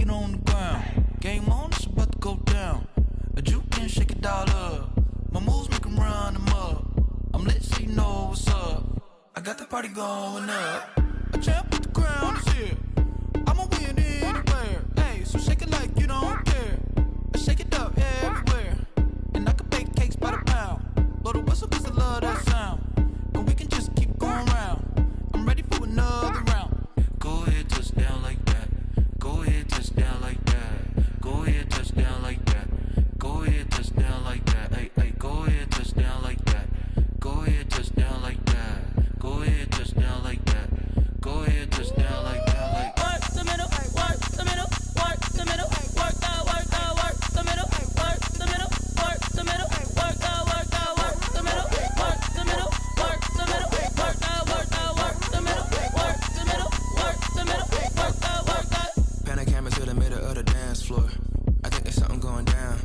it on the ground. Game on, it's about to go down. A juke can shake it all up. My moves make 'em run them up. I'm lit so you know what's up. I got the party going up. A champ with the crown is here. I'ma win anywhere. Hey, so shake it like you don't care. I shake it up everywhere. And I can bake cakes by the pound. Blow the whistle 'cause I love that sound. And we can just keep going round. I'm ready for another round. Go ahead, touch down like that. Go ahead, touch down like that. Go ahead, touch down like that. Go ahead, touch down like that. Hey, hey, go ahead, touch down like that. Go ahead, touch down like that. Go ahead, touch down like that. Go ahead, touch down like that. Like work the middle, work the middle, work the middle, work the middle, work the middle, work the middle, work the middle, work the middle, work the middle, work the middle, work the middle, work the middle, work the. Pan a camera to the middle of the dance floor. I think there's something going down.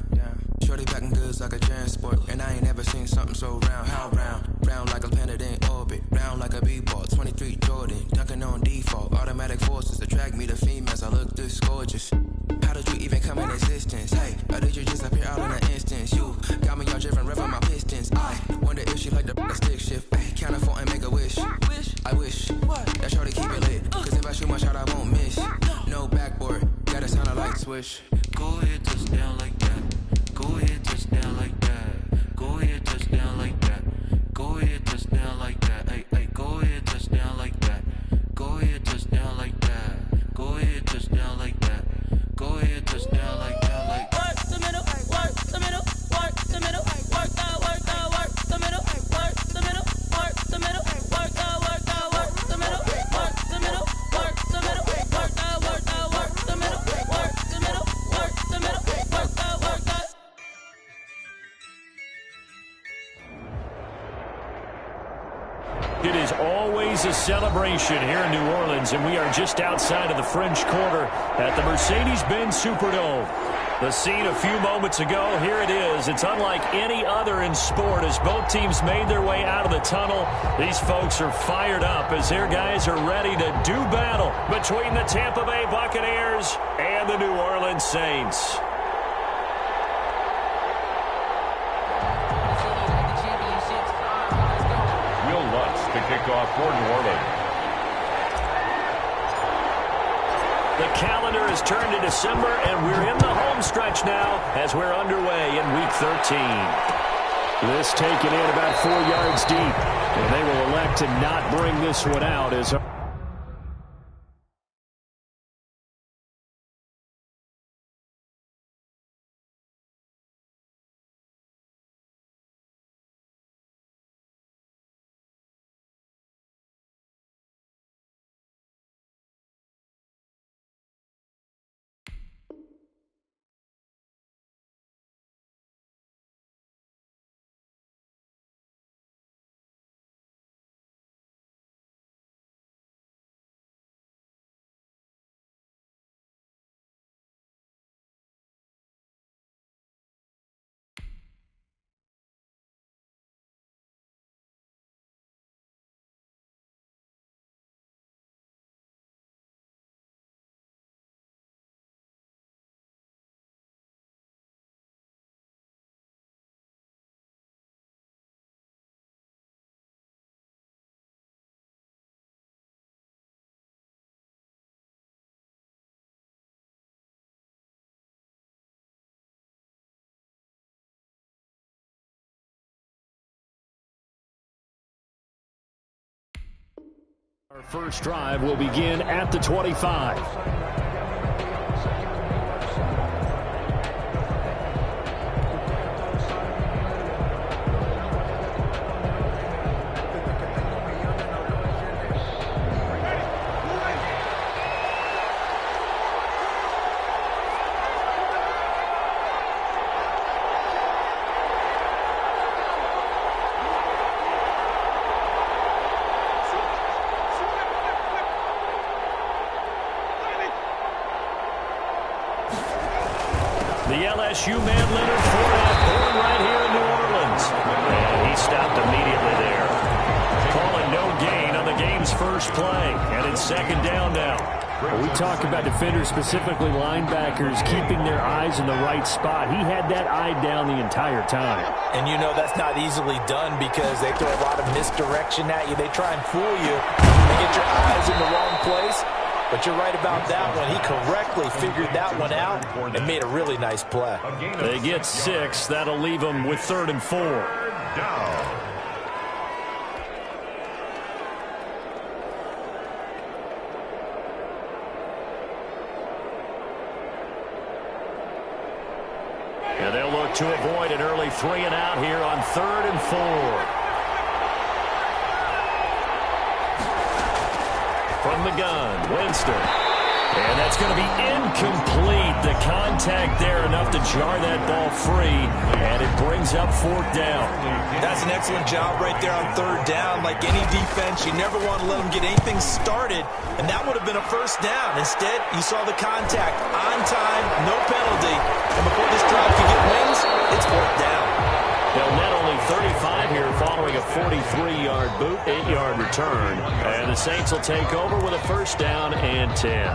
Shorty packing goods like a transport, and I ain't never seen something so round. How round? Round like a planet in orbit, round like a b-ball. 23 Jordan, dunking on default. Automatic forces attract me to females. I look this gorgeous. How did you even come in existence? Hey, or did you just appear out in an instance? You got me all driven, revving my pistons. I wonder if she like the stick shift. Hey, count a four and make a wish. I wish that shorty keep it lit, 'cause if I shoot my shot, I won't miss. No backboard, gotta sound a light switch. go ahead, touch down like that. Go ahead, touch down like that. Go ahead, touch down like that. Go ahead, touch down like that. Hey, hey, go ahead, touch down like that. Go ahead, touch down like that. Go ahead, touch down like that. Go ahead, touch down like that. Like Work the middle, work the middle, work the middle, work the middle, work the middle, work the middle, work the middle, work the middle, work the middle, work the middle, work the middle, work the middle, work the middle, work the middle, work the. It is always a celebration here in New Orleans, and we are just outside of the French Quarter at the Mercedes-Benz Superdome. The scene a few moments ago, here it is. It's unlike any other in sport as both teams made their way out of the tunnel. These folks are fired up as their guys are ready to do battle between the Tampa Bay Buccaneers and the New Orleans Saints. To kick off for New Orleans. The calendar has turned to December, and we're in the home stretch now as we're underway in Week 13. This taken in about 4 yards deep, and they will elect to not bring this one out as our first drive will begin at the 25. The LSU man Leonard Fournette, born right here in New Orleans. And he stopped immediately there. Calling no gain on the game's first play. And it's second down now. Well, we talk about defenders, specifically linebackers, keeping their eyes in the right spot. He had that eye down the entire time. And you know that's not easily done because they throw a lot of misdirection at you. They try and fool you. They get your eyes in the wrong place. But you're right about that one. He correctly figured that one out and made a really nice play. They get 6. That'll leave them with 3rd and 4. Down. And they'll look to avoid an early 3 and out here on 3rd and 4. From the gun, Winston. And that's going to be incomplete. The contact there enough to jar that ball free, and it brings up 4th down. That's an excellent job right there on 3rd down. Like any defense, you never want to let them get anything started, and that would have been a 1st down. Instead, you saw the contact on time, no penalty, and before this drive could get wings, it's 4th down. They'll net only 35 here following a 43-yard boot, 8-yard return. And the Saints will take over with a 1st down and 10.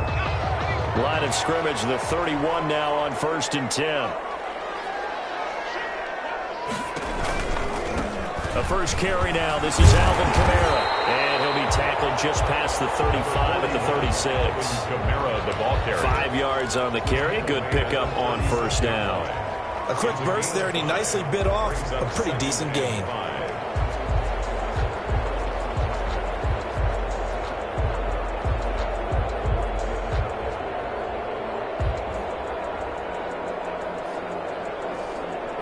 Line of scrimmage, the 31 now on 1st and 10. The first carry now. This is Alvin Kamara. And he'll be tackled just past the 35 at the 36. Kamara, the ball carrier. 5 yards on the carry. Good pickup on 1st down. A quick burst there, and he nicely bit off a pretty decent gain.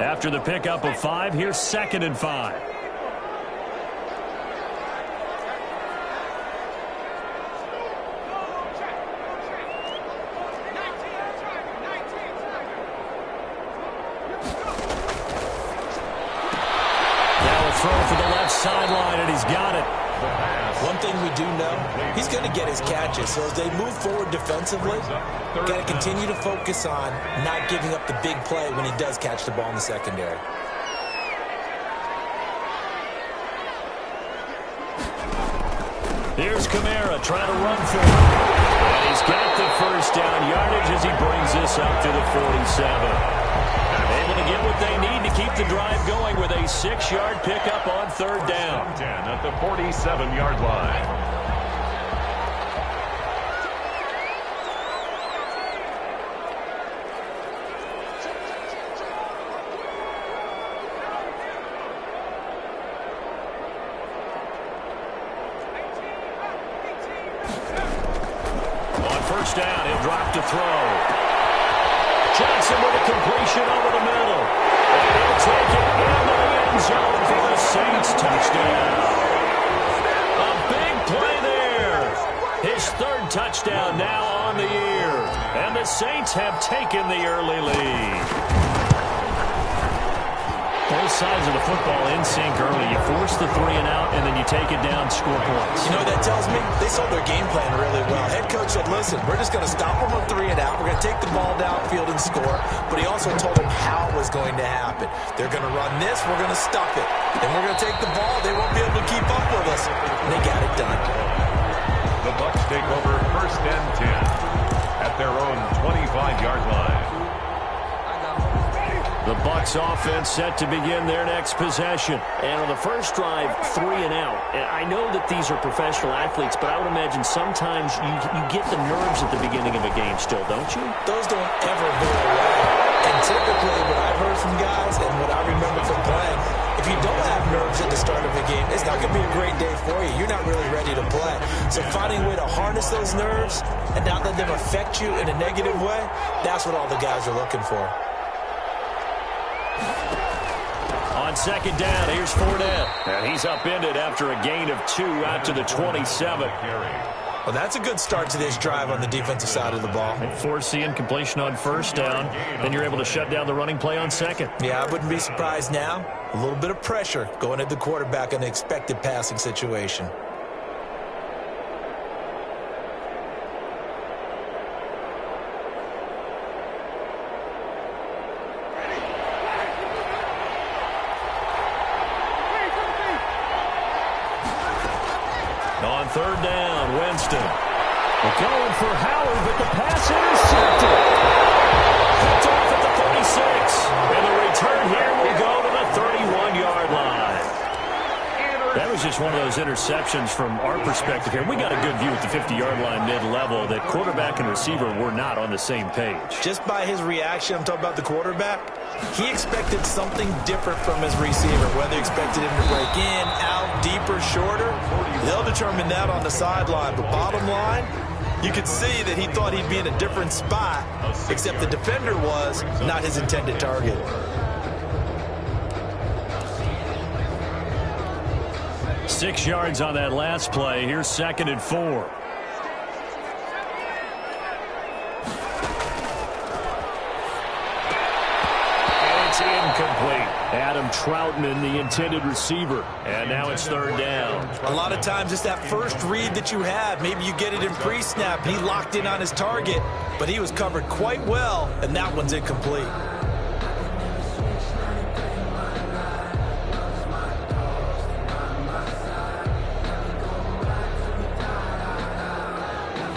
After the pickup of 5, here's 2nd and 5. Throw for the left sideline, and he's got it. One thing we do know, he's going to get his catches. So as they move forward defensively, got to continue to focus on not giving up the big play when he does catch the ball in the secondary. Here's Kamara trying to run for it. And he's got the 1st down yardage as he brings this up to the 47. Able to get what they need to keep the drive going with a 6-yard pickup on 3rd down. 10 at the 47-yard line. On 1st down, he'll drop to throw. Johnson with a completion over the middle. And he'll take it into the end zone for the Saints touchdown. A big play there. His 3rd touchdown now on the year. And the Saints have taken the early lead. Both sides of the football in sync early. You force the 3 and out, and then you take it down, score points. You know what that tells me? They saw their game plan really well. Head coach said, listen, we're just going to stop them on 3 and out. We're going to take the ball downfield and score. But he also told them how it was going to happen. They're going to run this. We're going to stop it. And we're going to take the ball. They won't be able to keep up with us. And they got it done. The Bucs take over 1st and 10 at their own 25-yard line. The Bucs offense set to begin their next possession. And on the first drive, 3 and out. And I know that these are professional athletes, but I would imagine sometimes you get the nerves at the beginning of a game still, don't you? Those don't ever go away. And typically what I've heard from guys and what I remember from playing, if you don't have nerves at the start of a game, it's not going to be a great day for you. You're not really ready to play. So finding a way to harness those nerves and not let them affect you in a negative way, that's what all the guys are looking for. On 2nd down, here's Fournette. And he's upended after a gain of 2 out to the 27. Well, that's a good start to this drive on the defensive side of the ball. Force the incompletion on 1st down. Then you're able to shut down the running play on 2nd. Yeah, I wouldn't be surprised now. A little bit of pressure going at the quarterback in an expected passing situation. On 3rd down, Winston. Going for Howard, but the pass intercepted. Picked off at the 36. And the return here will go to the 31-yard line. That was just one of those interceptions from our perspective here. We got a good view at the 50-yard line mid-level that quarterback and receiver were not on the same page. Just by his reaction, I'm talking about the quarterback, he expected something different from his receiver, whether he expected him to break in, out, deeper, shorter. They'll determine that on the sideline. But bottom line, you could see that he thought he'd be in a different spot, except the defender was not his intended target. 6 yards on that last play. Here's 2nd and 4. And it's incomplete. Adam Troutman, the intended receiver. And now it's 3rd down. A lot of times it's that first read that you have. Maybe you get it in pre-snap. He locked in on his target, but he was covered quite well, and that one's incomplete.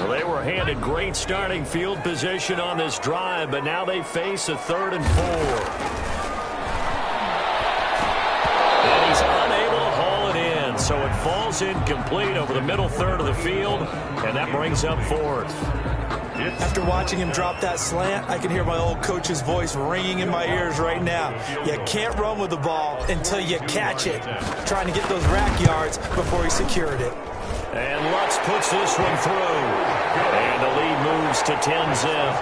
They were handed great starting field position on this drive, but now they face a 3rd and 4. And he's unable to haul it in, so it falls incomplete over the middle third of the field, and that brings up 4th. After watching him drop that slant, I can hear my old coach's voice ringing in my ears right now. You can't run with the ball until you catch it. Trying to get those rack yards before he secured it. And Lutz puts this one through. And the lead moves to 10-zip.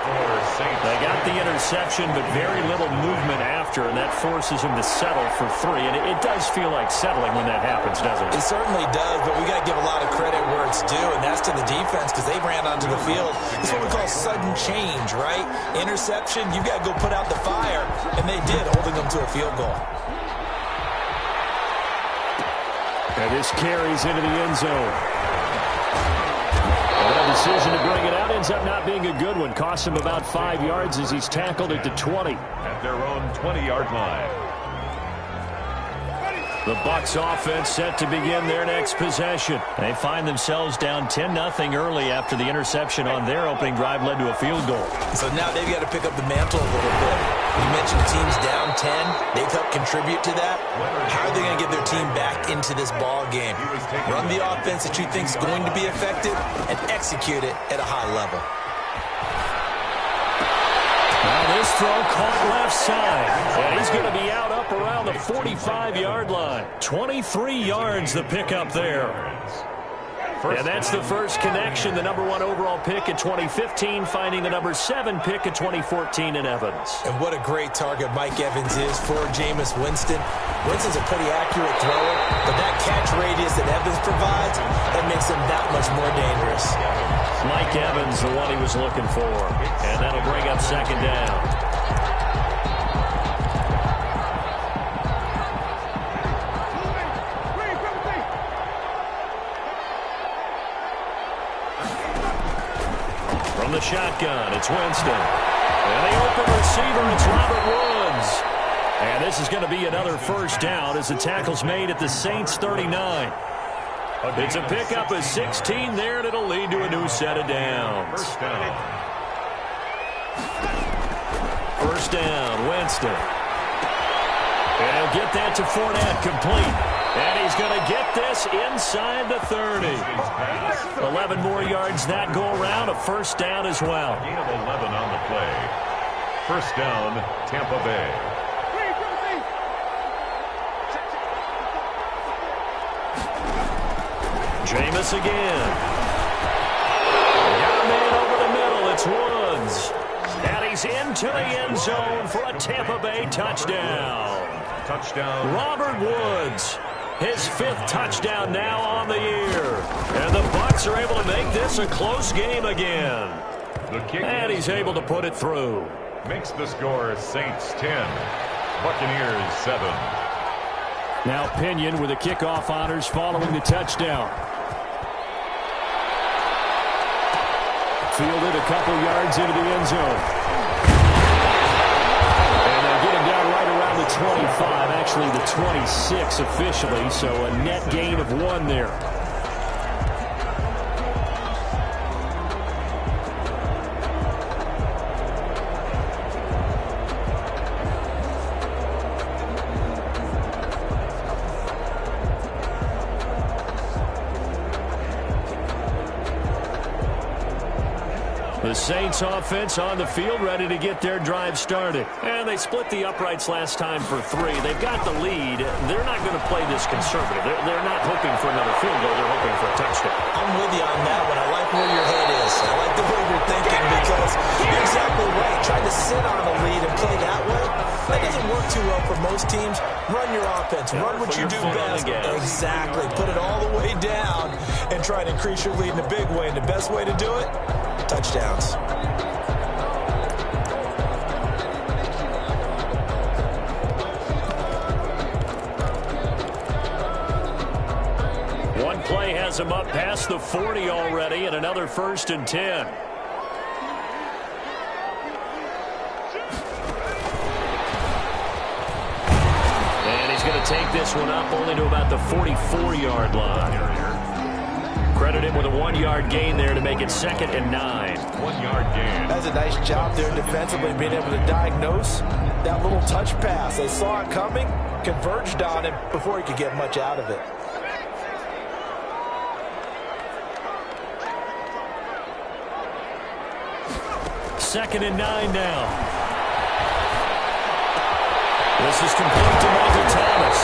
They got the interception, but very little movement after, and that forces him to settle for 3. And it does feel like settling when that happens, doesn't it? It certainly does, but we got to give a lot of credit where it's due, and that's to the defense because they ran onto the field. It's what we call sudden change, right? Interception, you got to go put out the fire, and they did, holding them to a field goal. And this carries into the end zone. The decision to bring it out ends up not being a good one. Costs him about 5 yards as he's tackled at the 20. At their own 20-yard line. The Bucs offense set to begin their next possession. They find themselves down 10-0 early after the interception on their opening drive led to a field goal. So now they've got to pick up the mantle a little bit. You mentioned the team's down 10. They've helped contribute to that. How are they going to get their team back into this ball game? Run the offense that you think is going to be effective and execute it at a high level. Now this throw caught left side. And he's going to be out up around the 45-yard line. 23 yards the pickup there. And that's the first connection. The number 1 overall pick in 2015 finding the number 7 pick in 2014 in Evans. And what a great target Mike Evans is for Jameis Winston. Winston's a pretty accurate thrower, but that catch radius that Evans provides, that makes him that much more dangerous. Mike Evans, the one he was looking for. And that'll bring up 2nd down. From the shotgun, it's Winston. And the open receiver, it's Robert Woods. And this is going to be another first down as the tackle's made at the Saints 39. It's a pickup of 16 there, and it'll lead to a new set of downs. First down, Winston. And he'll get that to Fournette, complete. And he's going to get this inside the 30. 11 more yards that go around, a first down as well. Gain of 11 on the play. First down, Tampa Bay. Jameis again. Got a man over the middle. It's Woods. And he's into the end zone for a Tampa Bay touchdown. Touchdown. Robert Woods. His 5th touchdown now on the year. And the Bucs are able to make this a close game again. The kick and he's able to put it through. Makes the score Saints 10, Buccaneers 7. Now Pinion with the kickoff honors following the touchdown. Fielded a couple yards into the end zone. And they'll get him down right around the 25, actually the 26 officially, so a net gain of 1 there. The Saints offense on the field, ready to get their drive started. And they split the uprights last time for 3. They've got the lead. They're not going to play this conservative. They're not hoping for another field goal. They're hoping for a touchdown. I'm with you on that one. I like where your head is. I like the way you're thinking because you're exactly right. Trying to sit on a lead and play that way, that doesn't work too well for most teams. Run your offense. Run what you do best. Exactly. Put it all the way down and try to increase your lead in a big way. And the best way to do it, touchdowns. One play has him up past the 40 already, and another 1st and 10. And he's going to take this one up only to about the 44-yard line. Credit him with a 1-yard gain there to make it 2nd and 9. 1-yard gain. That's a nice job there defensively, being able to diagnose that little touch pass. They saw it coming, converged on it before he could get much out of it. Second and 9 now. This is complete to Michael Thomas.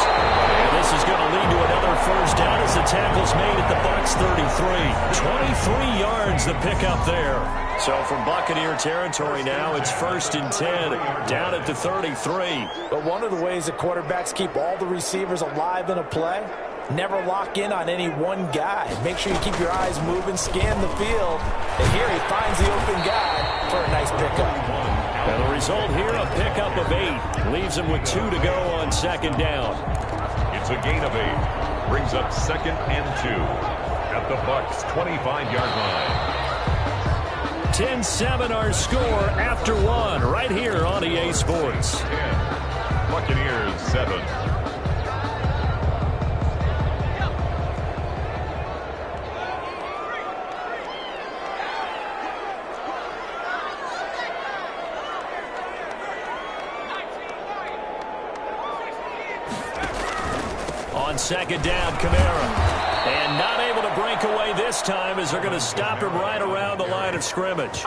And this is going to lead to another 1st down as the tackle's made at the Bucs 33. 23 yards the pickup there. So from Buccaneer territory now, it's 1st and 10 down at the 33. But one of the ways that quarterbacks keep all the receivers alive in a play, never lock in on any one guy. Make sure you keep your eyes moving, scan the field. And here he finds the open guy for a nice pickup. And the result here, a pickup of 8. Leaves him with 2 to go on 2nd down. It's a gain of 8. Brings up 2nd and 2 at the Bucs' 25-yard line. 10-7 our score after 1 right here on EA Sports. 10. Buccaneers 7. On 2nd down, Kamara. And not able to break away this time as they're going to stop him right around the line of scrimmage.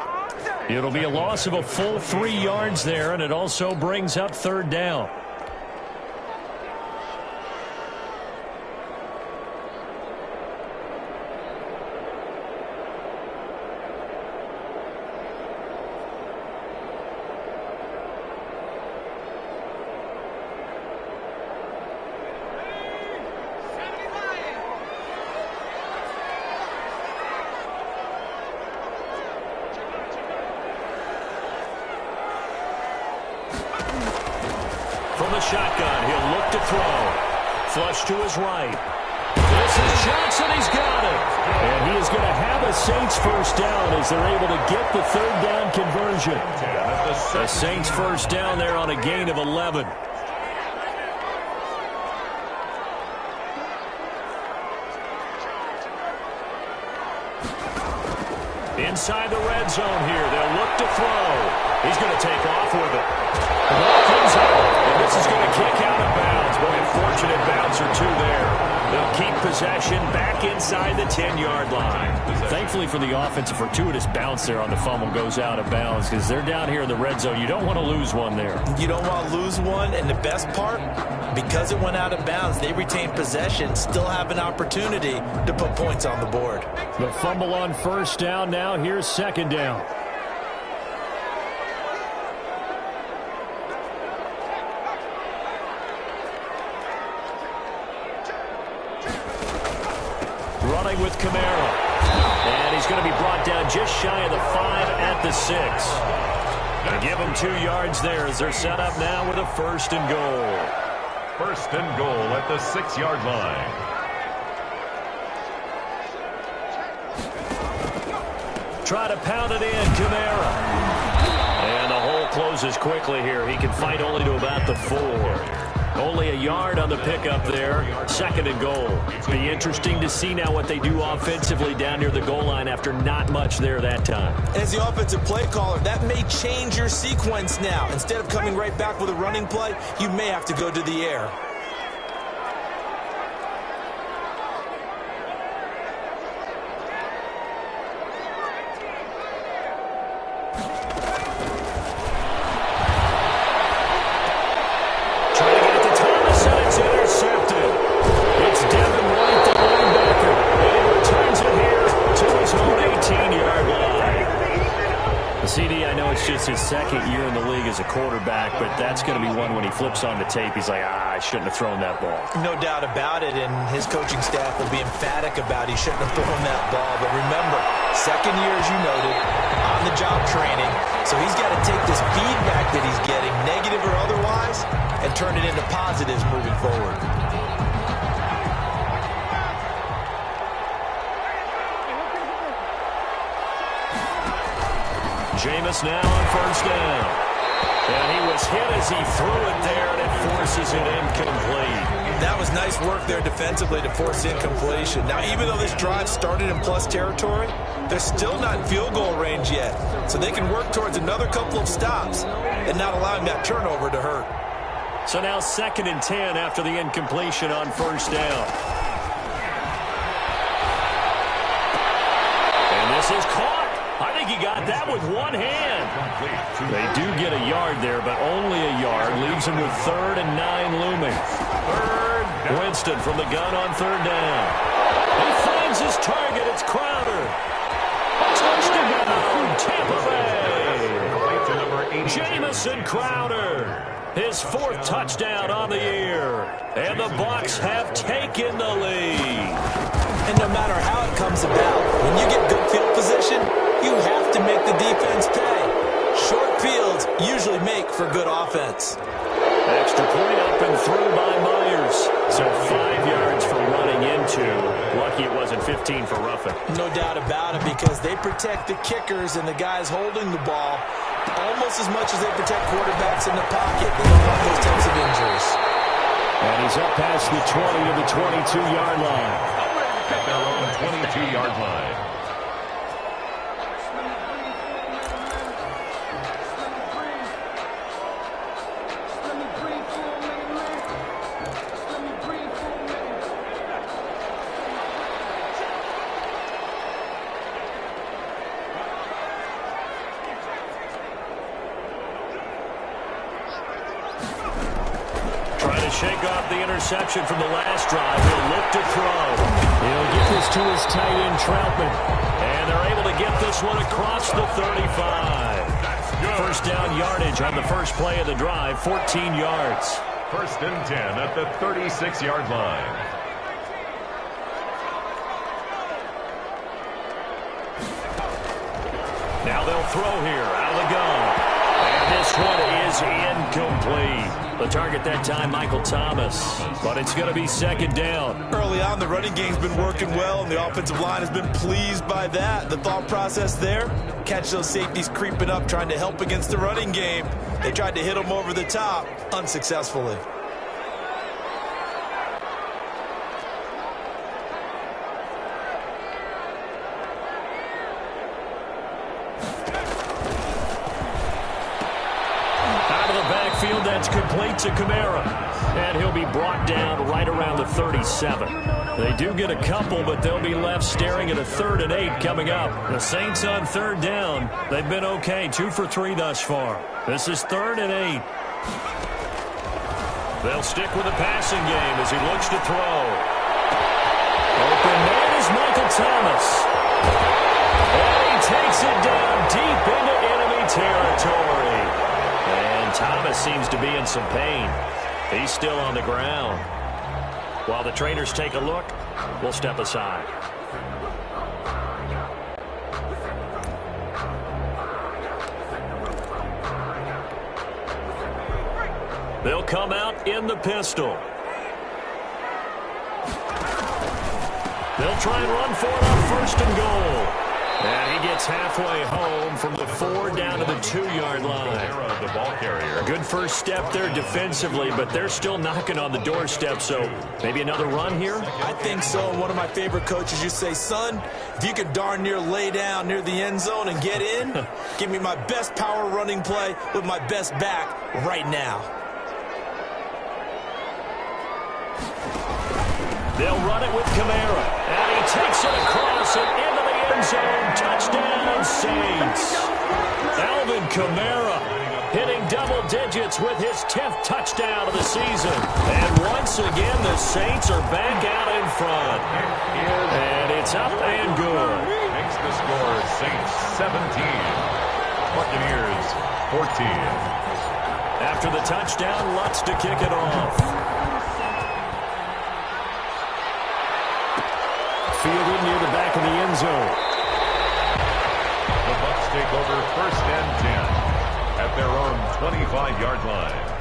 It'll be a loss of a full 3 yards there, and it also brings up 3rd down. From the shotgun, he'll look to throw. Flush to his right. This is Johnson. He's got it. And he is going to have a Saints 1st down as they're able to get the 3rd down conversion. The Saints 1st down there on a gain of 11. Inside the red zone here. They'll look to throw. He's going to take off with it. The ball comes out, and this is going to kick out of bounds. Boy, a fortunate bounce or 2 there. They'll keep possession back inside the 10-yard line. Thankfully for the offense, a fortuitous bounce there on the fumble goes out of bounds because they're down here in the red zone. You don't want to lose one there. You don't want to lose one, and the best part, because it went out of bounds, they retain possession, still have an opportunity to put points on the board. The fumble on 1st down now. Here's 2nd down. Running with Kamara. And he's going to be brought down just shy of the 5 at the 6. Going to give him 2 yards there as they're set up now with a 1st and goal. 1st and goal at the 6-yard line. Try to pound it in, Kamara. And the hole closes quickly here. He can fight only to about the 4. Only a yard on the pickup there. 2nd and goal. Be interesting to see now what they do offensively down near the goal line after not much there that time. As the offensive play caller, that may change your sequence now. Instead of coming right back with a running play, you may have to go to the air. CD, I know it's just his second year in the league as a quarterback, but that's going to be one when he flips on the tape, he's like, I shouldn't have thrown that ball. No doubt about it, and his coaching staff will be emphatic about he shouldn't have thrown that ball. But remember, second year, as you noted, on-the-job training, so he's got to take this feedback that he's getting, negative or otherwise, and turn it into positives moving forward. Jameis now on first down. And he was hit as he threw it there, and it forces it incomplete. That was nice work there defensively to force incompletion. Now, even though this drive started in plus territory, they're still not in field goal range yet. So they can work towards another couple of stops and not allowing that turnover to hurt. So now 2nd and 10 after the incompletion on first down. And this is caught. I think he got that with one hand. They do get a yard there, but only a yard. Leaves him with 3rd and 9 looming. Winston from the gun on 3rd down. He finds his target. It's Crowder. Touchdown, Tampa Bay. Jamison Crowder. His 4th touchdown on the year. And the Bucs have taken the lead. And no matter how it comes about, when you get good field position, you have to make the defense pay. Short fields usually make for good offense. Extra point up and through by Myers. So 5 yards for running into. Lucky it wasn't 15 for roughing. No doubt about it, because they protect the kickers and the guys holding the ball almost as much as they protect quarterbacks in the pocket. They don't want those types of injuries. And he's up past the 20 to the 22-yard line. At their own 22-yard line. Trying to shake off the interception from the last drive. He'll look to throw. He'll get this to his tight end, Troutman. And they're able to get this one across the 35. First down yardage on the first play of the drive, 14 yards. 1st and 10 at the 36-yard line. Now they'll throw here out of the gun. And this one is incomplete. The target that time, Michael Thomas. But it's going to be 2nd down. Early on, the running game's been working well, and the offensive line has been pleased by that. The thought process there, catch those safeties creeping up, trying to help against the running game. They tried to hit them over the top, unsuccessfully. That's complete to Kamara. And he'll be brought down right around the 37. They do get a couple, but they'll be left staring at a 3rd and 8 coming up. The Saints on 3rd down. They've been okay, 2 for 3 thus far. This is 3rd and 8. They'll stick with the passing game as he looks to throw. Open man is Michael Thomas. And he takes it down deep into enemy territory. And Thomas seems to be in some pain. He's still on the ground. While the trainers take a look, we'll step aside. They'll come out in the pistol. They'll try and run for it on 1st and goal. And he gets halfway home from the 4 down to the 2-yard line. The ball carrier. Good first step there defensively, but they're still knocking on the doorstep, so maybe another run here? I think so. One of my favorite coaches, you say, son, if you could darn near lay down near the end zone and get in, give me my best power running play with my best back right now. They'll run it with Kamara, and he takes it across and into the end zone. Touchdown, Saints. Alvin Kamara hitting double digits with his 10th touchdown of the season. And once again, the Saints are back out in front. And it's up and good. Makes the score Saints 17. Buccaneers 14. After the touchdown, Lutz to kick it off. Fielded near the back of the end zone. The Bucs take over 1st and 10 at their own 25-yard line.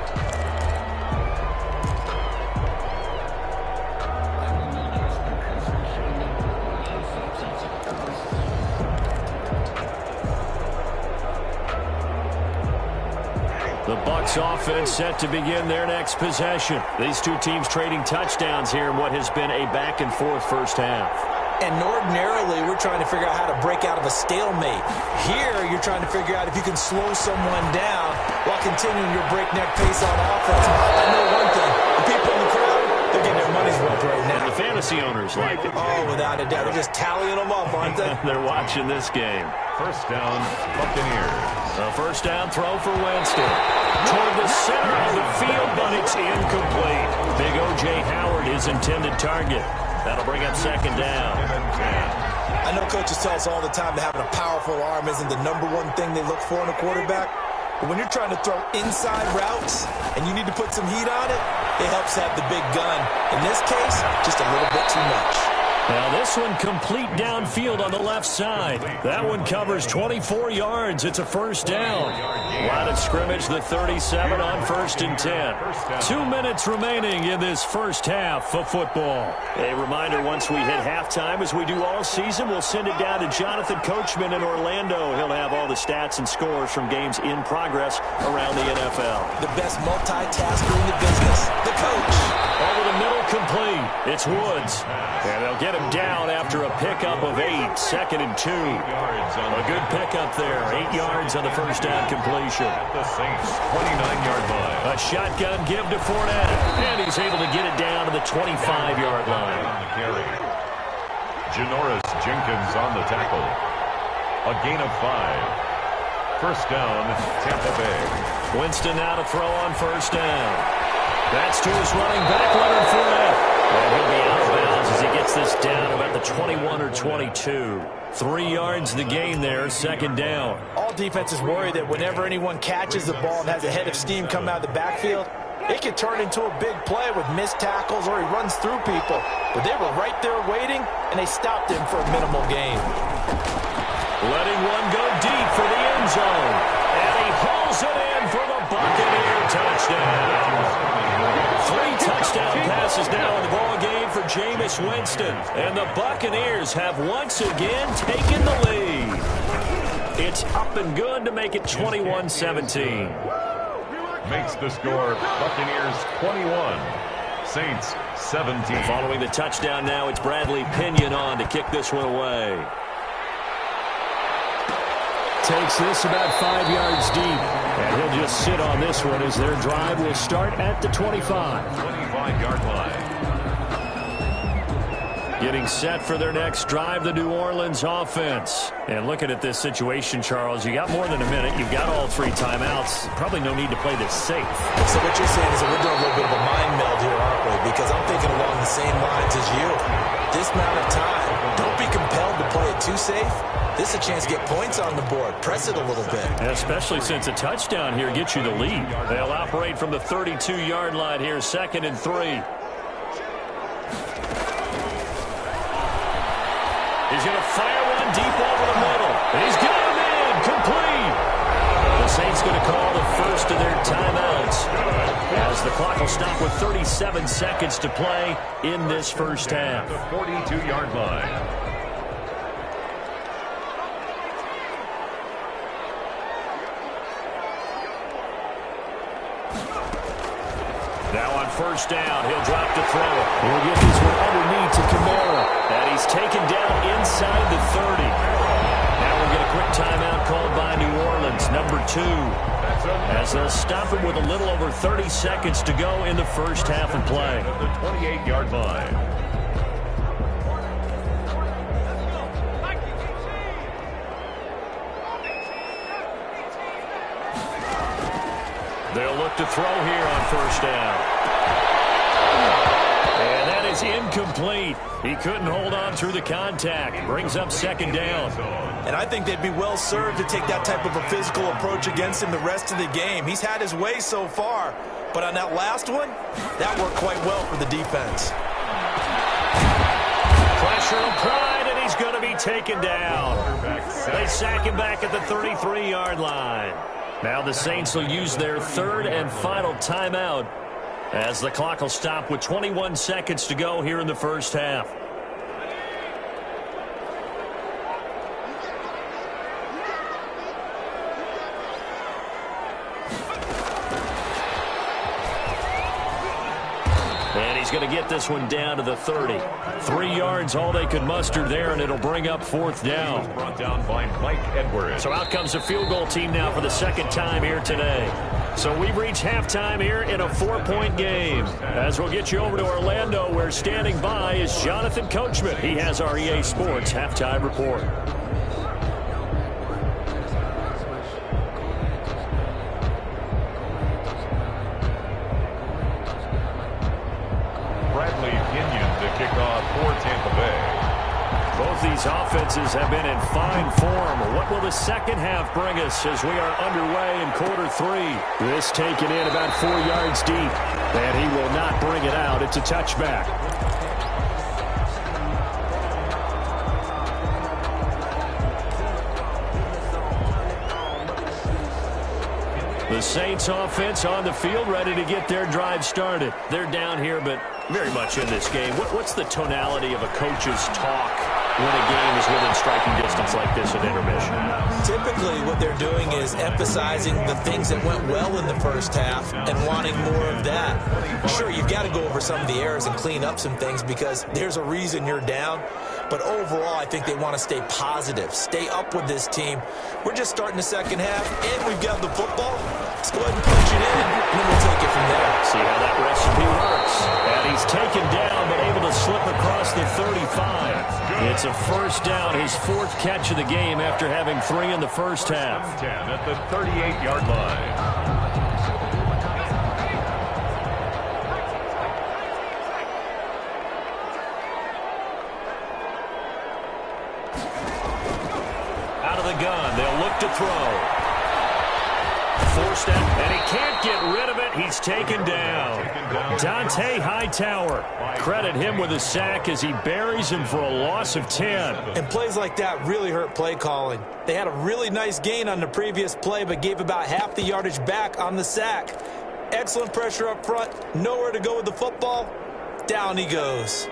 The Bucs offense set to begin their next possession. These two teams trading touchdowns here in what has been a back-and-forth first half. And ordinarily, we're trying to figure out how to break out of a stalemate. Here, you're trying to figure out if you can slow someone down while continuing your breakneck pace on offense. I know one thing. The people in the crowd, they're getting their money's worth right now. The fantasy owners like it. Oh, without a doubt. They're just tallying them up, aren't they? They're watching this game. 1st down, Buccaneers. A first down throw for Winston. Toward the center of the field, but it's incomplete. Big O.J. Howard, his intended target. That'll bring up 2nd down. I know coaches tell us all the time that having a powerful arm isn't the #1 thing they look for in a quarterback. But when you're trying to throw inside routes and you need to put some heat on it, it helps have the big gun. In this case, just a little bit too much. Now this one complete downfield on the left side. That one covers 24 yards. It's a first down. Line of scrimmage, the 37 on 1st and 10. 2 minutes remaining in this first half of football. A reminder, once we hit halftime, as we do all season, we'll send it down to Jonathan Coachman in Orlando. He'll have all the stats and scores from games in progress around the NFL. The best multitasker in the business, the coach. Over the middle, complete. It's Woods. And they'll get him down after a pickup of 8. 2nd and 2. A good pickup there. 8 yards on the first down completion. At the Saints' 29-yard line. A shotgun give to Fournette. And he's able to get it down to the 25-yard line. On the carry. Janoris Jenkins on the tackle. A gain of 5. First down, Tampa Bay. Winston now to throw on first down. That's to his running back, Leonard Fournette. And he'll be out of bounds as he gets this down about the 21 or 22. 3 yards the gain there, 2nd down. All defenses worry that whenever anyone catches the ball and has a head of steam come out of the backfield, it can turn into a big play with missed tackles or he runs through people. But they were right there waiting, and they stopped him for a minimal gain. Letting one go deep for the end zone. And he hauls it in for the Buccaneer touchdown. 3 touchdown passes now in the ball game for Jameis Winston. And the Buccaneers have once again taken the lead. It's up and good to make it 21-17. Makes the score Buccaneers 21, Saints 17. Following the touchdown now, it's Bradley Pinion on to kick this one away. Takes this about 5 yards deep. And he'll just sit on this one as their drive will start at the 25. 25-yard line. Getting set for their next drive, the New Orleans offense. And looking at this situation, Charles, you got more than a minute. You've got all 3 timeouts. Probably no need to play this safe. So what you're saying is that we're doing a little bit of a mind meld here, aren't we? Because I'm thinking along the same lines as you. This amount of time, don't be compelled to play it too safe. This is a chance to get points on the board. Press it a little bit. And especially since a touchdown here gets you the lead. They'll operate from the 32-yard line here, 2nd and 3. He's going to fire one deep over the middle. And he's got him in. Complete. The Saints going to call the first of their timeouts as the clock will stop with 37 seconds to play in this first half. The 42-yard line. Now on first down, he'll drop to throw it. He'll get this one underneath to Kamara. And he's taken down inside the 30. Now we'll get a quick timeout called by New Orleans, number 2. As they'll stop him with a little over 30 seconds to go in the first half of play. The 28-yard line. They'll look to throw here on first down. And that is incomplete. He couldn't hold on through the contact. Brings up second down. And I think they'd be well served to take that type of a physical approach against him the rest of the game. He's had his way so far, but on that last one, that worked quite well for the defense. Pressure applied, and he's going to be taken down. They sack him back at the 33-yard line. Now the Saints will use their third and final timeout as the clock will stop with 21 seconds to go here in the first half. And he's going to get this one down to the 30. 3 yards, all they could muster there, and it'll bring up fourth down. Brought down by Mike Edwards. So out comes the field goal team now for the second time here today. So we've reached halftime here in a 4-point game. As we'll get you over to Orlando, where standing by is Jonathan Coachman. He has our EA Sports halftime report. Kick off for Tampa Bay. Both these offenses have been in fine form. What will the second half bring us as we are underway in quarter 3? This taken in about 4 yards deep, and he will not bring it out. It's a touchback. The Saints offense on the field, ready to get their drive started. They're down here, but very much in this game. What's the tonality of a coach's talk when a game is within striking distance like this at intermission? Typically, what they're doing is emphasizing the things that went well in the first half and wanting more of that. Sure, you've got to go over some of the errors and clean up some things because there's a reason you're down. But overall, I think they want to stay positive, stay up with this team. We're just starting the second half, and we've got the football. Let's go ahead and punch it in, and then we'll take it from there. See how that recipe works. And he's taken down, but able to slip across the 35. It's a first down, his 4th catch of the game after having 3 in the first half. 10 at the 38-yard line. Gun. They'll look to throw. Forced out, and he can't get rid of it. He's taken down. Dante Hightower. Credit him with a sack as he buries him for a loss of 10. And plays like that really hurt play calling. They had a really nice gain on the previous play, but gave about half the yardage back on the sack. Excellent pressure up front. Nowhere to go with the football. Down he goes.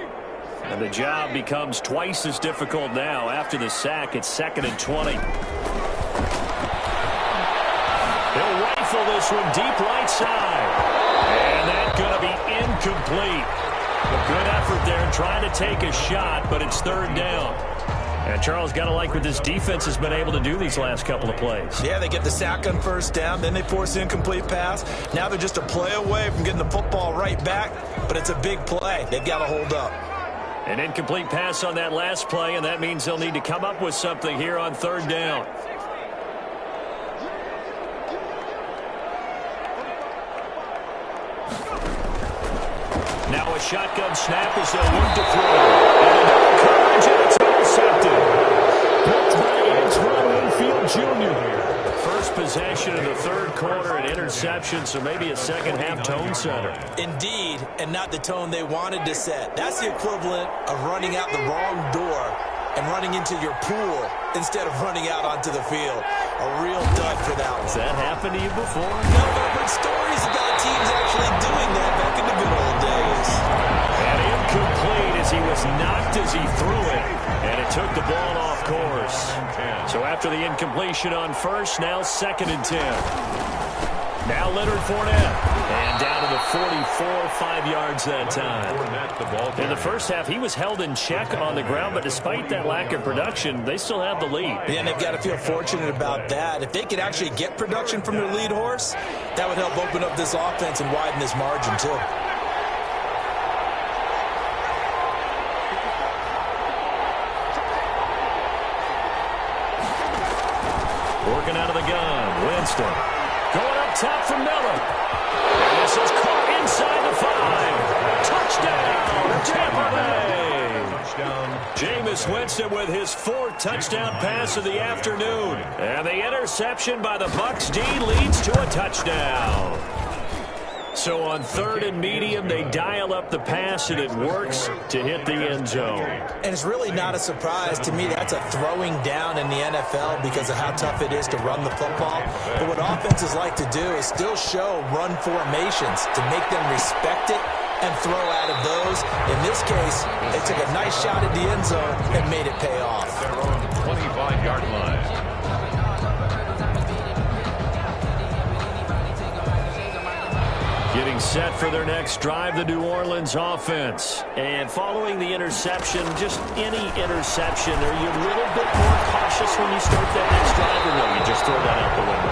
And the job becomes twice as difficult now. After the sack, it's 2nd and 20. He'll rifle this one deep right side. And that's going to be incomplete. A good effort there trying to take a shot, but it's 3rd down. And Charles, got to like what this defense has been able to do these last couple of plays. Yeah, they get the sack on first down, then they force an incomplete pass. Now they're just a play away from getting the football right back, but it's a big play. They've got to hold up. An incomplete pass on that last play, and that means they'll need to come up with something here on 3rd down. Now a shotgun snap as they'll look to throw. And another coverage, and it's intercepted. Picked by Antoine Winfield Jr. First possession of the 3rd quarter, an interception, so maybe a second-half tone setter. Indeed, and not the tone they wanted to set. That's the equivalent of running out the wrong door and running into your pool instead of running out onto the field. A real dud for that one. Has that happened to you before? No, but I've heard stories about teams actually doing that back in the good old days. And incomplete as he was knocked as he threw it, and it took the ball off course. So after the incompletion on first, now 2nd and 10. Now Leonard Fournette, and down to the 44, 5 yards that time. In the first half, he was held in check on the ground, but despite that lack of production, they still have the lead. Yeah, and they've got to feel fortunate about that. If they could actually get production from their lead horse, that would help open up this offense and widen this margin, too. Working out of the gun, Winston. Going up top for Miller. And this is caught inside the 5. Touchdown, Tampa Bay! Jameis Winston with his fourth touchdown pass of the afternoon. And the interception by the Bucs D leads to a touchdown. So on 3rd and medium, they dial up the pass, and it works to hit the end zone. And it's really not a surprise to me that's a throwing down in the NFL because of how tough it is to run the football. But what offenses like to do is still show run formations to make them respect it and throw out of those. In this case, they took a nice shot at the end zone and made it pay off. Their own 25-yard line. Getting set for their next drive, the New Orleans offense. And following the interception, just any interception, are you a little bit more cautious when you start that next drive, or no, you just throw that out the window?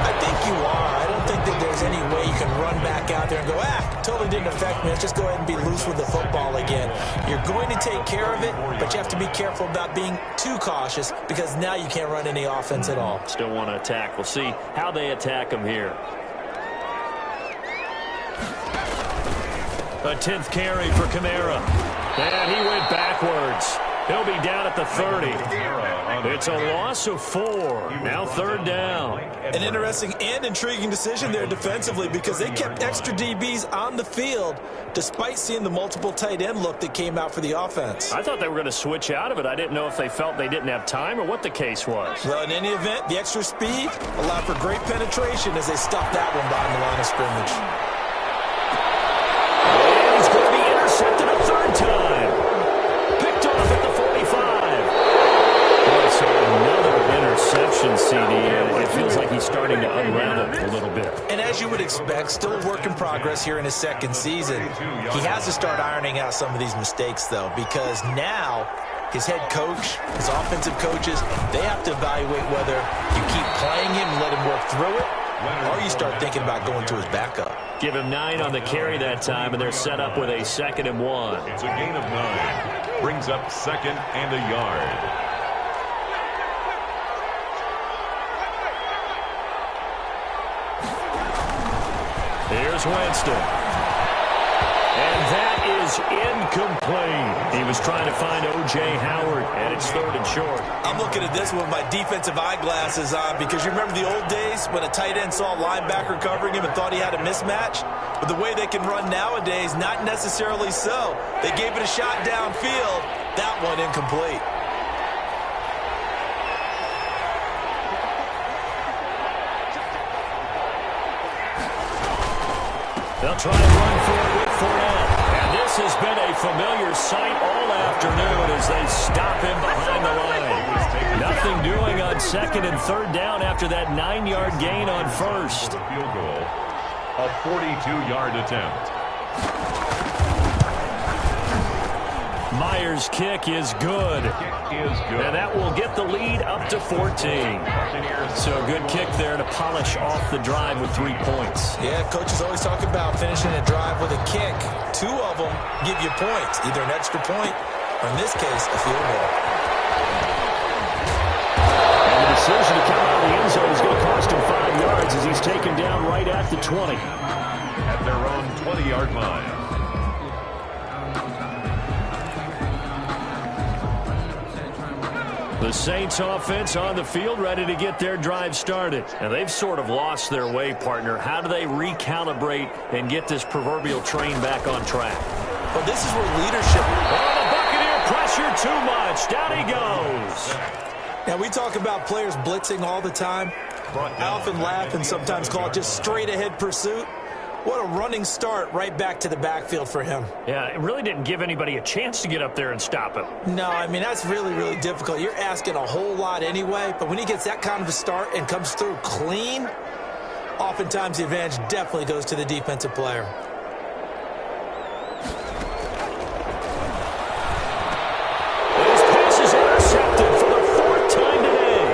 I think you are. I don't think that there's any way you can run back out there and go, totally didn't affect me. Let's just go ahead and be loose with the football again. You're going to take care of it, but you have to be careful about being too cautious because now you can't run any offense at all. Still want to attack. We'll see how they attack them here. A 10th carry for Kamara. And he went backwards. He'll be down at the 30. It's a loss of 4. Now 3rd down. An interesting and intriguing decision there defensively because they kept extra DBs on the field despite seeing the multiple tight end look that came out for the offense. I thought they were going to switch out of it. I didn't know if they felt they didn't have time or what the case was. Well, in any event, the extra speed allowed for great penetration as they stopped that one behind the line of scrimmage. Intercepted a 3rd time. Picked off at the 45. Boy, so another interception, CD. It feels like he's starting to unravel a little bit. And as you would expect, still a work in progress here in his 2nd season. He has to start ironing out some of these mistakes, though, because now his head coach, his offensive coaches, they have to evaluate whether you keep playing him and let him work through it, or you start thinking about going to his backup. Give him 9 on the carry that time, and they're set up with a 2nd and 1. It's a gain of 9. Brings up 2nd and a yard. Here's Winston. And that is incomplete. He was trying to find O.J. Howard, and it's 3rd and short. I'm looking at this with my defensive eyeglasses on because you remember the old days when a tight end saw a linebacker covering him and thought he had a mismatch? But the way they can run nowadays, not necessarily so. They gave it a shot downfield. That one incomplete. They'll try and run for it with Fournette. And this has been a familiar sight all afternoon as they stop him behind the line. Nothing doing on 2nd and 3rd down after that 9-yard gain on 1st. Field goal, a 42-yard attempt. Myers' kick is good. And that will get the lead up to 14. So a good kick there to polish off the drive with 3 points. Yeah, coaches always talk about finishing a drive with a kick. 2 of them give you points, either an extra point or, in this case, a field goal. And the decision to come out of the end zone is going to cost him 5 yards as he's taken down right at the 20. At their own 20-yard line. The Saints offense on the field ready to get their drive started. And they've sort of lost their way, partner. How do they recalibrate and get this proverbial train back on track? Well, this is where leadership... Oh, the Buccaneer pressure too much. Down he goes. Now, we talk about players blitzing all the time. I often laugh and sometimes call it just straight-ahead pursuit. What a running start right back to the backfield for him. Yeah, it really didn't give anybody a chance to get up there and stop him. No, I mean, that's really, really difficult. You're asking a whole lot anyway, but when he gets that kind of a start and comes through clean, oftentimes the advantage definitely goes to the defensive player. His pass is intercepted for the 4th time today.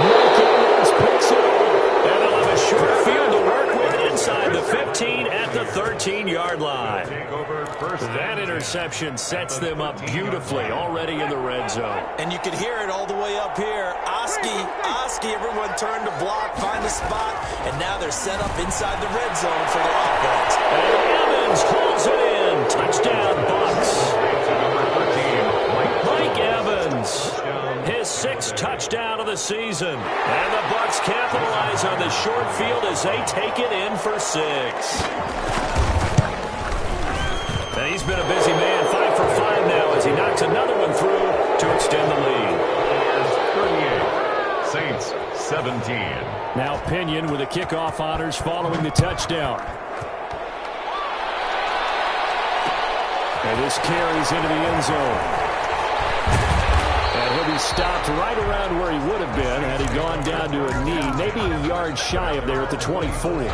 Mike Evans picks it up, and they'll have a short field to work with inside the 15 at the 13. 14-yard line. That interception sets them up beautifully already in the red zone. And you could hear it all the way up here. Oski, everyone turned to block, find a spot, and now they're set up inside the red zone for their offense. And Evans pulls it in. Touchdown, Bucks. Mike Evans, his 6th touchdown of the season. And the Bucks capitalize on the short field as they take it in for 6. And he's been a busy man, 5 for 5 now as he knocks another one through to extend the lead. 38, Saints 17. Now Pinion with the kickoff honors following the touchdown. And this carries into the end zone. And he'll be stopped right around where he would have been had he gone down to a knee, maybe a yard shy of there at the 24.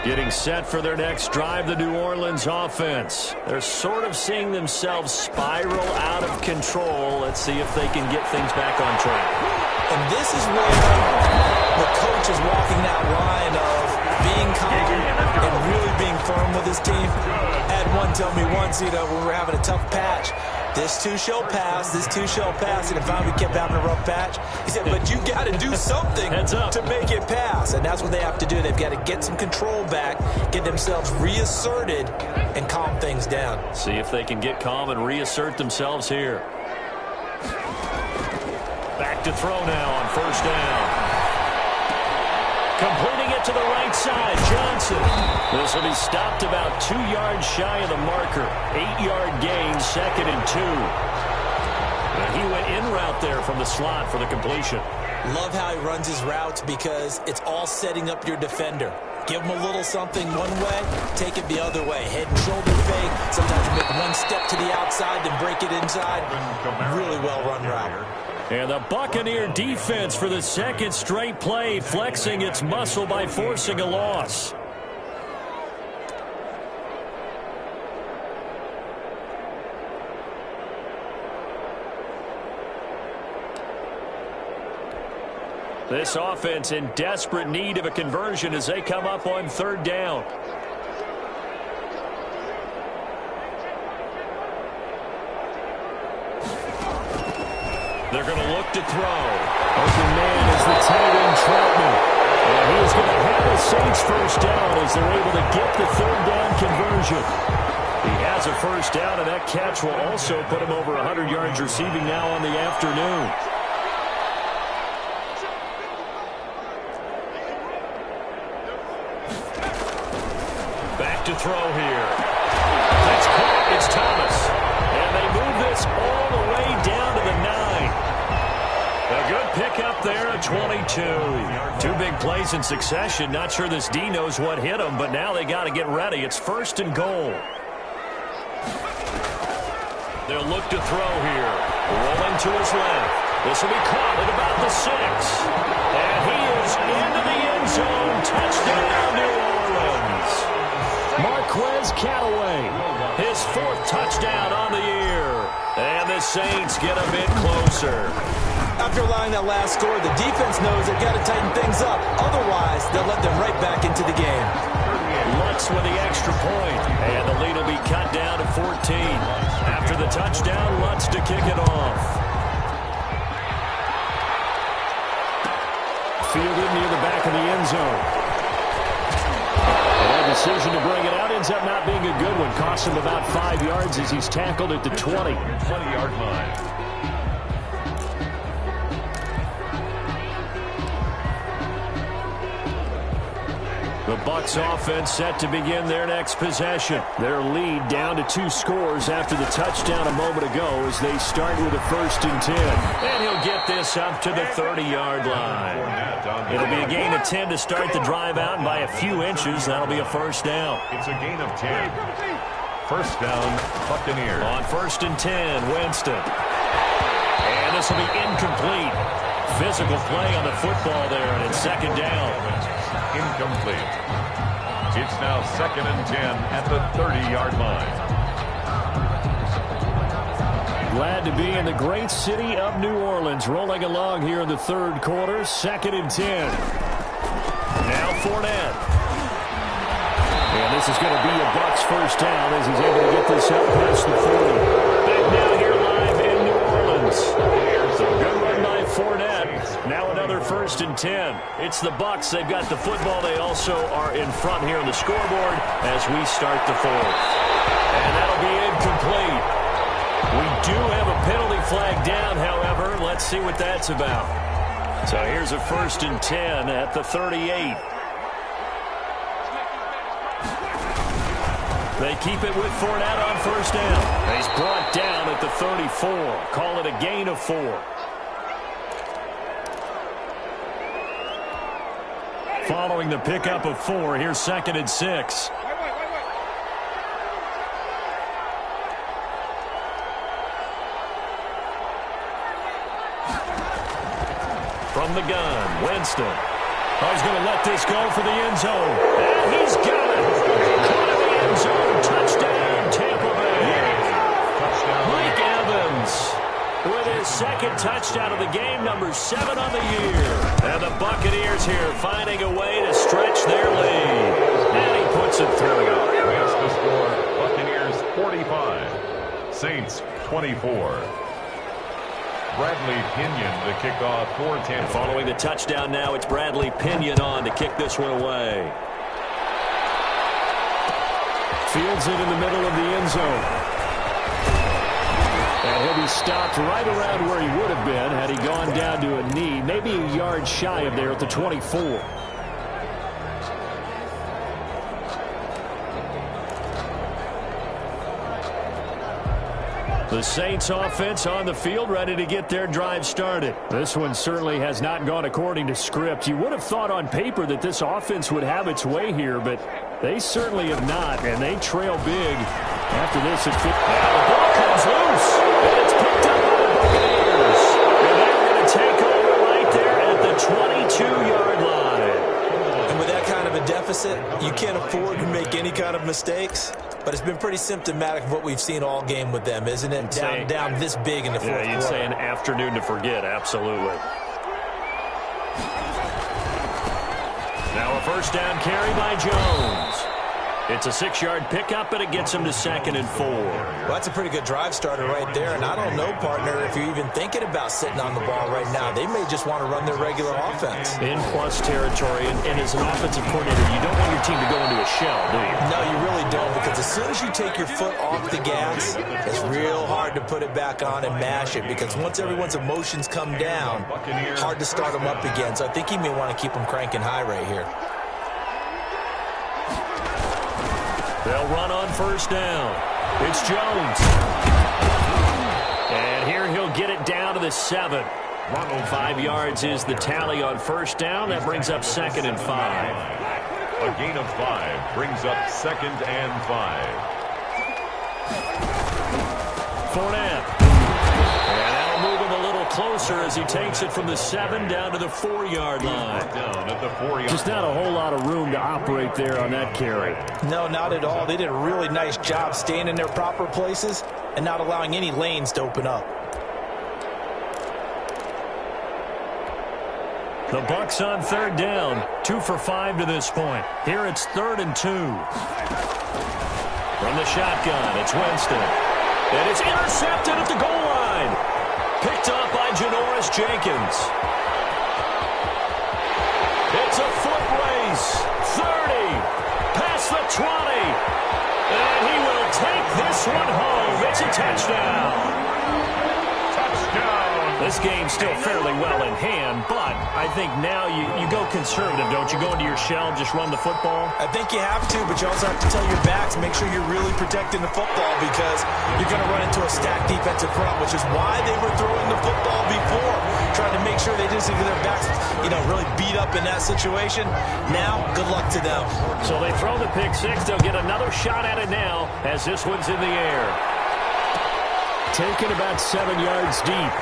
Getting set for their next drive, the New Orleans offense. They're sort of seeing themselves spiral out of control. Let's see if they can get things back on track. And this is where the coach is walking that line of being calm and really being firm with his team. I had one tell me once, when we were having a tough patch, this too shall pass, and finally we kept having a rough patch. He said, but you got to do something to make it pass, and that's what they have to do. They've got to get some control back, get themselves reasserted, and calm things down. See if they can get calm and reassert themselves here. Back to throw now on first down. Completing it to the right side, Johnson. This will be stopped about 2 yards shy of the marker. 8-yard gain, 2nd and 2. And he went in route there from the slot for the completion. Love how he runs his routes because it's all setting up your defender. Give him a little something one way, take it the other way. Head and shoulder fake. Sometimes you make one step to the outside, then break it inside. Really well-run route. And the Buccaneer defense for the 2nd straight play, flexing its muscle by forcing a loss. This offense in desperate need of a conversion as they come up on 3rd down. They're going to look to throw. Open man is the tight end, Troutman. And he is going to have a Saints first down as they're able to get the 3rd down conversion. He has a first down, and that catch will also put him over 100 yards receiving now on the afternoon. Back to throw here. That's caught. It's Thomas. And they move this all the way down to the 9. A good pickup there at 22. 2 big plays in succession. Not sure this D knows what hit him, but now they got to get ready. It's 1st and goal. They'll look to throw here. Rolling to his left. This will be caught at about the 6. And he is into the end zone. Touchdown, New Orleans. Marquez Callaway, his 4th touchdown on the year. And the Saints get a bit closer. After allowing that last score, the defense knows they've got to tighten things up. Otherwise, they'll let them right back into the game. Lutz with the extra point. And the lead will be cut down to 14. After the touchdown, Lutz to kick it off. Fielded near the back of the end zone. And a decision to bring it out ends up not being a good one. Costs him about 5 yards as he's tackled at the 20. 20-yard line. The Bucs offense set to begin their next possession. Their lead down to 2 scores after the touchdown a moment ago as they start with a 1st and 10. And he'll get this up to the 30-yard line. It'll be a gain of 10 to start the drive out, and by a few inches, that'll be a first down. It's a gain of 10. First down, Buccaneers. On 1st and 10, Winston. And this will be incomplete. Physical play on the football there, and it's 2nd down. Incomplete. It's now 2nd and 10 at the 30-yard line. Glad to be in the great city of New Orleans. Rolling along here in the third quarter. 2nd and 10. Now Fournette. And this is going to be a Bucs first down as he's able to get this up past the 40. Back now here live in New Orleans. So good run by Fournette. Now another 1st and 10. It's the Bucs. They've got the football. They also are in front here on the scoreboard as we start the fourth. And that'll be incomplete. We do have a penalty flag down, however. Let's see what that's about. So here's a 1st and 10 at the 38. They keep it with Fournette on 1st down. He's brought down at the 34. Call it a gain of 4. Following the pickup of 4, here's 2nd and 6. From the gun, Winston. Oh, he's going to let this go for the end zone. And he's got it. Caught in the end zone. Touchdown, Tampa Bay. Mike Evans with his 2nd touchdown of the game, number 7 on the year. And the Buccaneers here finding a way to stretch their lead. And he puts it through. That's the score. Buccaneers 45. Saints 24. Bradley Pinion to kick off for Tampa. Following the touchdown now, it's Bradley Pinion on to kick this one away. Fields it in the middle of the end zone. And he'll be stopped right around where he would have been had he gone down to a knee, maybe a yard shy of there at the 24. The Saints offense on the field, ready to get their drive started. This one certainly has not gone according to script. You would have thought on paper that this offense would have its way here, but they certainly have not, and they trail big after this. Now the ball comes loose, and it's picked up by the Buccaneers. And they're going to take over right there at the 22-yard line. And with that kind of a deficit, you can't afford to make any kind of mistakes. But it's been pretty symptomatic of what we've seen all game with them, isn't it? Down this big in the fourth quarter. Yeah, you'd say an afternoon to forget, absolutely. Now a 1st down carry by Jones. It's a 6-yard pickup, and it gets him to 2nd and 4. Well, that's a pretty good drive starter right there. And I don't know, partner, if you're even thinking about sitting on the ball right now. They may just want to run their regular offense. In plus territory, and as an offensive coordinator, you don't want your team to go into a shell, do you? No, you really don't, because as soon as you take your foot off the gas, it's real hard to put it back on and mash it, because once everyone's emotions come down, hard to start them up again. So I think he may want to keep them cranking high right here. They'll run on 1st down. It's Jones. And here he'll get it down to the 7. 5 yards is the tally on 1st down. That brings up 2nd and 5. A gain of 5 brings up 2nd and 5. Fournette. And that'll move him a little closer as he takes it from the 7 down to the 4-yard line. Down at the 4-yard. Just not a whole lot of room to operate there on that carry. No, not at all. They did a really nice job staying in their proper places and not allowing any lanes to open up. The Bucs on 3rd down. 2 for 5 to this point. Here it's 3rd and 2. From the shotgun, it's Winston. And it's intercepted at the goal line. Picked up by Janoris Jenkins. It's a foot race. 30. Past the 20. And he will take this one home. It's a touchdown. This game's still fairly well in hand, but I think now you go conservative, don't you? Go into your shell and just run the football? I think you have to, but you also have to tell your backs, make sure you're really protecting the football, because you're going to run into a stacked defensive front, which is why they were throwing the football before, trying to make sure they didn't get their backs, really beat up in that situation. Now, good luck to them. So they throw the pick 6. They'll get another shot at it now as this one's in the air. Taken about 7 yards deep.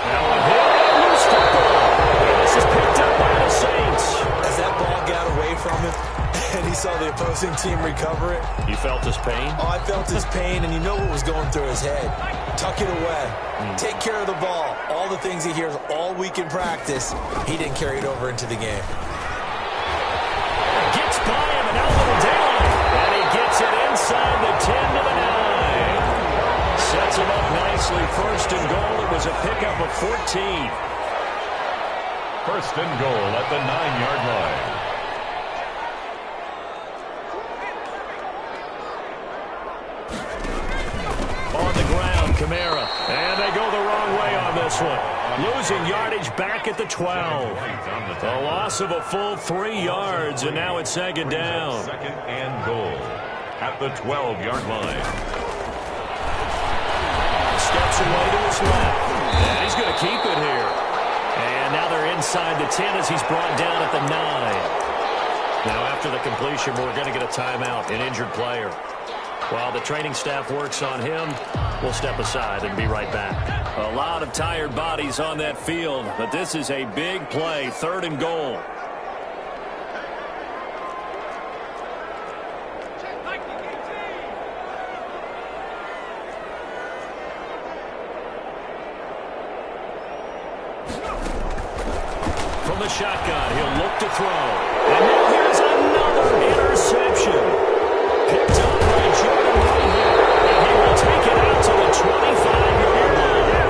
Now a hit and loose football. And this is picked up by the Saints. As that ball got away from him, and he saw the opposing team recover it. You felt his pain? Oh, I felt his pain, and you know what was going through his head. Tuck it away. Take care of the ball. All the things he hears all week in practice, he didn't carry it over into the game. Gets by him and out a little daylight. And he gets it inside the 10 to the 9. Sets him up nicely. First and goal. It was a pickup of 14. First and goal at the 9-yard line. On the ground, Kamara. And they go the wrong way on this one. Losing yardage back at the 12. A loss of a full 3 yards, and now it's second down. Second and goal at the 12-yard line. Steps away to his left. And he's going to keep it here. And now they're inside the 10 as he's brought down at the 9. Now after the completion, we're going to get a timeout, an injured player. While the training staff works on him, we'll step aside and be right back. A lot of tired bodies on that field, but this is a big play, third and goal. From the shotgun, he'll look to throw. And now here's another interception. Picked up by Jordan right here. And he will take it out to the 25-yard line.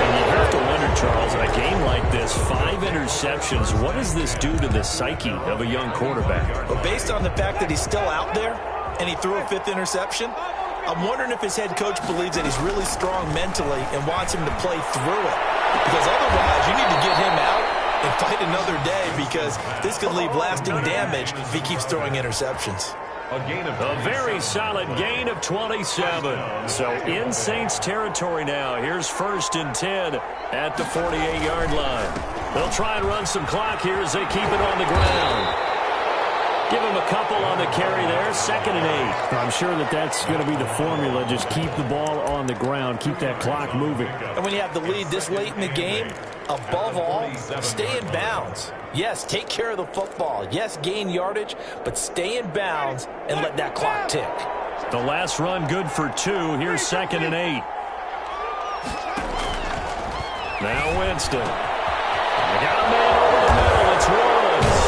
And you have to wonder, Charles, in a game like this, 5 interceptions, what does this do to the psyche of a young quarterback? But based on the fact that he's still out there and he threw a 5th interception, I'm wondering if his head coach believes that he's really strong mentally and wants him to play through it. Because otherwise, you need to get him out and fight another day, because this could leave lasting damage if he keeps throwing interceptions. A very solid gain of 27. So in Saints territory now. Here's first and 10 at the 48-yard line. They'll try and run some clock here as they keep it on the ground. Give him a couple on the carry there. Second and 8. I'm sure that's going to be the formula. Just keep the ball on the ground. Keep that clock moving. And when you have the lead this late in the game, above all, stay in bounds. Yes, take care of the football. Yes, gain yardage, but stay in bounds and let that clock tick. The last run good for 2. Here's second and 8. Now Winston. They got a man over the middle. It's Rollins.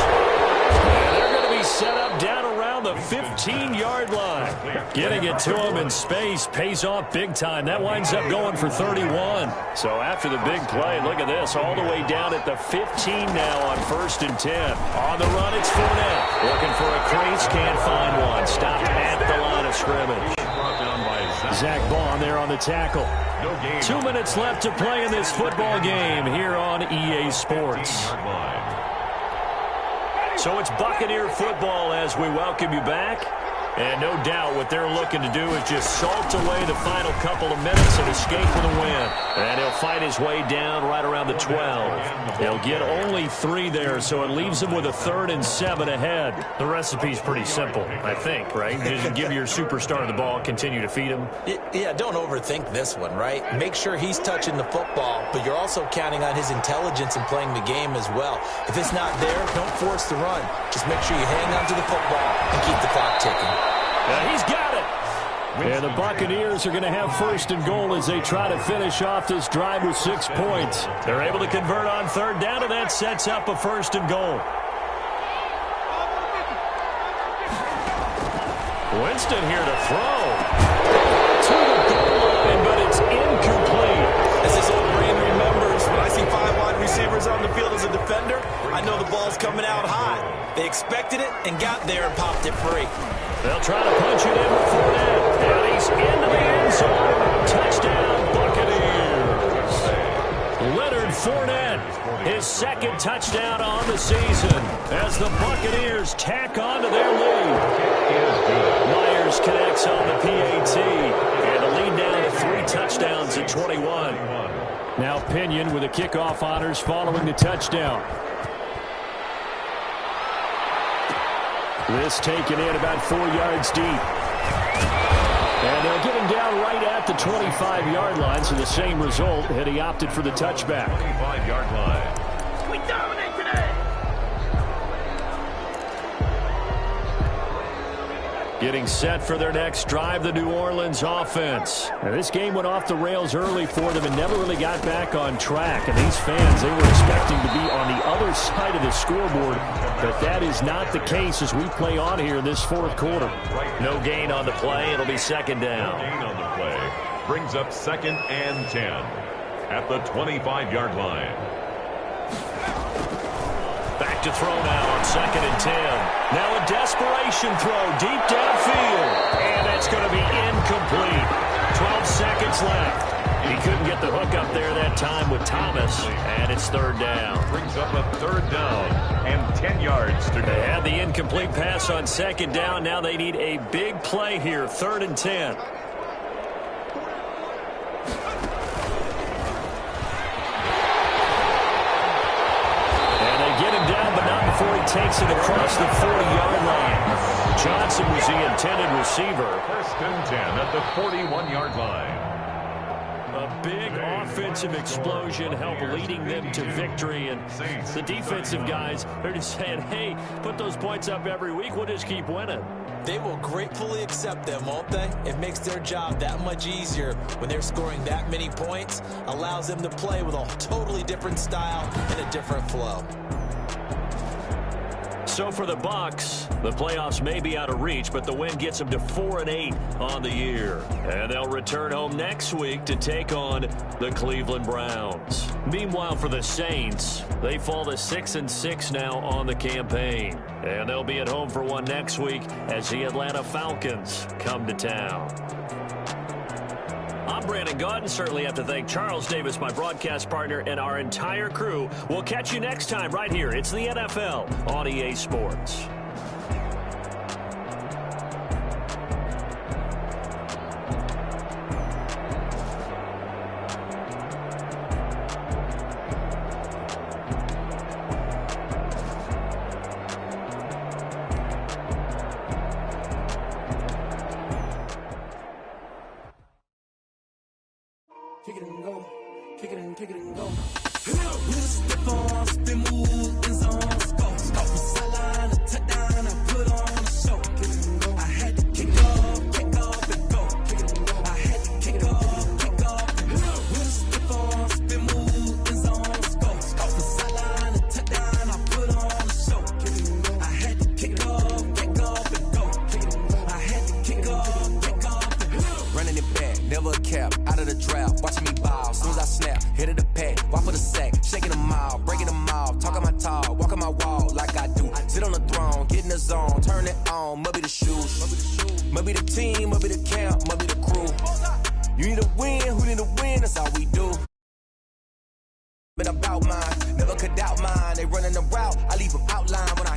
And they're going to be set up down around the 15-yard line. Getting it to him in space pays off big time. That winds up going for 31. So after the big play, look at this, all the way down at the 15 now on first and 10. On the run, it's Fournette. Looking for a crease, can't find one. Stopped at the line of scrimmage. Zach Baum there on the tackle. 2 minutes left to play in this football game here on EA Sports. So it's Buccaneer football as we welcome you back. And no doubt what they're looking to do is just salt away the final couple of minutes and escape with a win. And he'll fight his way down right around the 12. He'll get only 3 there, so it leaves him with a 3rd and 7 ahead. The recipe's pretty simple, I think, right? Just give your superstar the ball, continue to feed him. Yeah, don't overthink this one, right? Make sure he's touching the football, but you're also counting on his intelligence in playing the game as well. If it's not there, don't force the run. Just make sure you hang on to the football and keep the clock ticking. He's got it. And the Buccaneers are going to have first and goal as they try to finish off this drive with 6 points. They're able to convert on third down, and that sets up a first and goal. Winston here to throw. To the goal line, but it's incomplete. As this old brain remembers, when I see 5 wide receivers on the field as a defender, I know the ball's coming out hot. They expected it and got there and popped it free. They'll try to punch it in with Fournette. And he's into the end zone. Touchdown, Buccaneers. Leonard Fournette, his 2nd touchdown on the season as the Buccaneers tack on to their lead. Myers connects on the PAT. And the lead down to 3 touchdowns at 21. Now Pinion with the kickoff honors following the touchdown. This taken in about 4 yards deep. And they'll get him down right at the 25-yard line, so the same result had he opted for the touchback. 25-yard line. We dominate today. Getting set for their next drive, the New Orleans offense. Now, this game went off the rails early for them and never really got back on track. And these fans, they were expecting to be on the other side of the scoreboard, but that is not the case as we play on here in this fourth quarter. No gain on the play. It'll be second down. No gain on the play. Brings up 2nd and 10 at the 25-yard line. Back to throw now on 2nd and 10. Now a desperation throw deep downfield. And that's going to be incomplete. 12 seconds left. He couldn't get the hook up there that time with Thomas. And it's 3rd down. Brings up a 3rd down and 10 yards to go. They had the incomplete pass on 2nd down. Now they need a big play here. 3rd and 10. Get him down, but not before he takes it across the 40-yard line. Johnson was the intended receiver. 1st and 10 at the 41-yard line. A big offensive explosion helped leading them to victory. And the defensive guys, they're just saying, hey, put those points up every week. We'll just keep winning. They will gratefully accept them, won't they? It makes their job that much easier when they're scoring that many points. Allows them to play with a totally different style and a different flow. So for the Bucs, the playoffs may be out of reach, but the win gets them to 4-8 on the year. And they'll return home next week to take on the Cleveland Browns. Meanwhile, for the Saints, they fall to 6-6 now on the campaign. And they'll be at home for one next week as the Atlanta Falcons come to town. I'm Brandon Gaudin. Certainly have to thank Charles Davis, my broadcast partner, and our entire crew. We'll catch you next time right here. It's the NFL on EA Sports. Kick it and go. Kick it and go. With a step on, spin move, in zone, go. Off the sideline, a touchdown, I put on a show. Kick it and go. I had to kick off and go. Kick it and go. I had to kick off and go. With a step on, spin move, in zone, go. Off the sideline, a touchdown, I put on a show. Kick it and go. I had to kick off and go. Kick it and go. I had to kick off and go. Running it back, never a cap, out of the draft, watching me ball, soon as I snap, hit of the pack, walk for the sack, shaking them out, breaking them off, talking my talk, walking my wall like I do, sit on the throne, get in the zone, turn it on, must be the shoes, must be the team, must be the camp, must be the crew, you need to win, who need to win, that's all we do. Been about mine, never could doubt mine, they running the route, I leave them outline when I